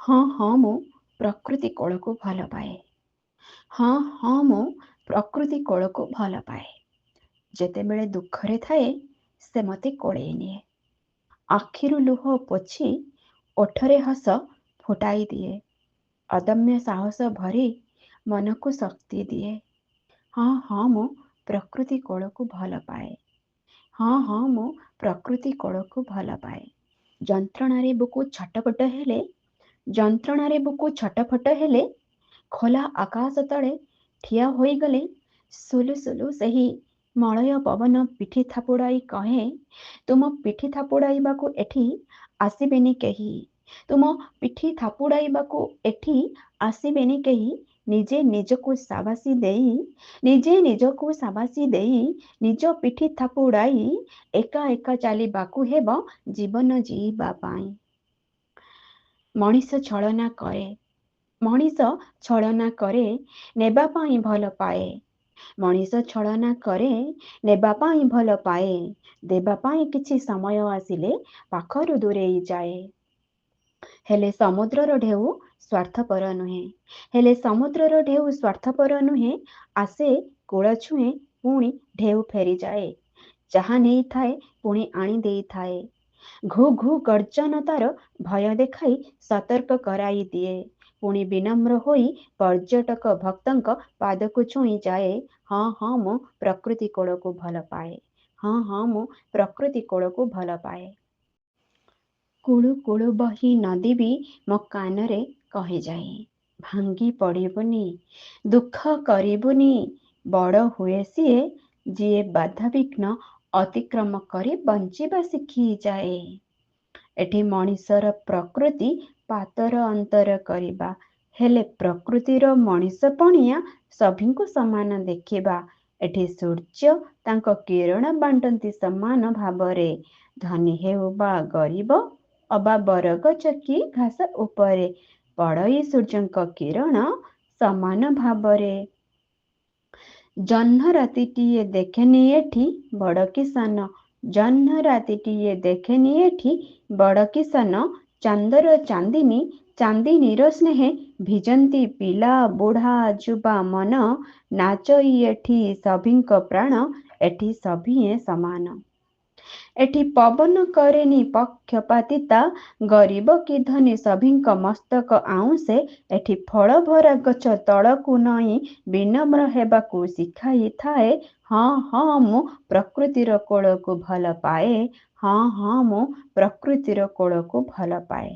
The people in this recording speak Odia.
ହଁ ହଁ ମୁଁ ପ୍ରକୃତି କୋଳକୁ ଭଲ ପାଏ। ହଁ ହଁ ମୁଁ ପ୍ରକୃତି କୋଳକୁ ଭଲ ପାଏ। ଯେତେବେଳେ ଦୁଃଖରେ ଥାଏ ସେ ମୋତେ କୋଳେଇ ନିଏ। ଆଖିରୁ ଲୁହ ପୋଛି ଓଠରେ ହସ ଫୁଟାଇ ଦିଏ। ଅଦମ୍ୟ ସାହସ ଭରି ମନକୁ ଶକ୍ତି ଦିଏ। ହଁ ହଁ ମୁଁ ପ୍ରକୃତି କୋଳକୁ ଭଲ ପାଏ। ହଁ ହଁ ମୁଁ ପ୍ରକୃତି କୋଳକୁ ଭଲ ପାଏ। ଯନ୍ତ୍ରଣାରେ ବୁକୁ ଛଟପଟ ହେଲେ ଯନ୍ତ୍ରଣାରେ ବୁକୁ ଛଟଫଟ ହେଲେ ଖୋଲା ଆକାଶ ତଳେ ଠିଆ ହୋଇଗଲେ ସୁଲୁ ସୁଲୁ ସେହି ମଳୟ ପବନ ପିଠି ଥାପୁଡ଼ାଇ କହେ, ତୁମ ପିଠି ଥାପୁଡ଼ାଇବାକୁ ଏଠି ଆସିବେନି କେହି। ତୁମ ପିଠି ଥାପୁଡ଼ାଇବାକୁ ଏଠି ଆସିବେନି କେହି। ନିଜେ ନିଜକୁ ସାବାସି ଦେଇ ନିଜ ପିଠି ଥାପୁଡ଼ାଇ ଏକା ଏକା ଚାଲିବାକୁ ହେବ ଜୀବନ ଜୀଇବା ପାଇଁ। ମଣିଷ ଛଳନା କରେ ନେବା ପାଇଁ ଭଲ ପାଏ। ମଣିଷ ଛଳନା କରେ ନେବା ପାଇଁ ଭଲ ପାଏ। ଦେବା ପାଇଁ କିଛି ସମୟ ଆସିଲେ ପାଖରୁ ଦୂରେଇ ଯାଏ। ହେଲେ ସମୁଦ୍ରର ଢେଉ ସ୍ୱାର୍ଥପର ନୁହେଁ। ଆସେ କୂଳ ଛୁଏଁ ପୁଣି ଢେଉ ଫେରିଯାଏ। ଯାହା ନେଇଥାଏ ପୁଣି ଆଣି ଦେଇଥାଏ। ଘୁ ଘୁ ଗର୍ଜନ ତାର ଭୟ ଦେଖାଇ ସତର୍କ କରାଇ ଦିଏ। ପୁଣି ବିନମ୍ର ହୋଇ ପର୍ଯ୍ୟଟକ ଭକ୍ତଙ୍କ ପାଦକୁ ଛୁଇଁ ଯାଏ। ହଁ ହଁ ମୁଁ ପ୍ରକୃତି କୋଳକୁ ଭଲ ପାଏ। ହଁ ହଁ ମୁଁ ପ୍ରକୃତି କୋଳକୁ ଭଲ ପାଏ। କୁଳୁ କୁଳୁ ବହି ନଦୀ ବି ମୋ କାନରେ କହିଯାଏ, ଭାଙ୍ଗି ପଡ଼ିବୁନି, ଦୁଃଖ କରିବୁନି, ବଡ଼ ହୁଏ ସିଏ ଯିଏ ବାଧାବିଘ୍ନ ଅତିକ୍ରମ କରି ବଞ୍ଚିବା ଶିଖିଯାଏ। ଏଠି ମଣିଷର ପ୍ରକୃତି ପାତର ଅନ୍ତର କରିବା, ହେଲେ ପ୍ରକୃତିର ମଣିଷ ପଣିଆ ସଭିଙ୍କୁ ସମାନ ଦେଖିବା। ଏଠି ସୂର୍ଯ୍ୟ ତାଙ୍କ କିରଣ ବାଣ୍ଟନ୍ତି ସମାନ ଭାବରେ। ଧନୀ ହେଉ ବା ଗରିବ ଅବା ବରଗଛ କି ଘାସ ଉପରେ, ପଡ଼ଇ ସୂର୍ଯ୍ୟଙ୍କ କିରଣ ସମାନ ଭାବରେ। ଜହ୍ନ ରାତିଟିଏ ଦେଖେନି ଏଠି ବଡ଼ କି ସାନ। ଜହ୍ନ ରାତିଟିଏ ଦେଖେନି ଏଠି ବଡ଼ କି ସାନ। ଚାନ୍ଦର ଚାନ୍ଦିନୀର ସ୍ନେହେ ଭିଜନ୍ତି ପିଲା ବୁଢ଼ା ଯୁବା ମନ। ନାଚଇ ଏଠି ସଭିଙ୍କ ପ୍ରାଣ, ଏଠି ସଭିଏଁ ସମାନ। ଏଠି ପବନ କରେନି ପକ୍ଷପାତିତା, ଗରିବ କି ଧନୀ ସଭିଙ୍କ ମସ୍ତକ ଆଉଁସେ। ଏଠି ଫଳ ଭରା ଗଛ ତଳକୁ ନଇଁ ବିନମ୍ର ହେବାକୁ ଶିଖାଇଥାଏ। ହଁ ହଁ ମୁଁ ପ୍ରକୃତିର କୋଳକୁ ଭଲ ପାଏ। ହଁ ହଁ ମୁଁ ପ୍ରକୃତିର କୋଳକୁ ଭଲ ପାଏ।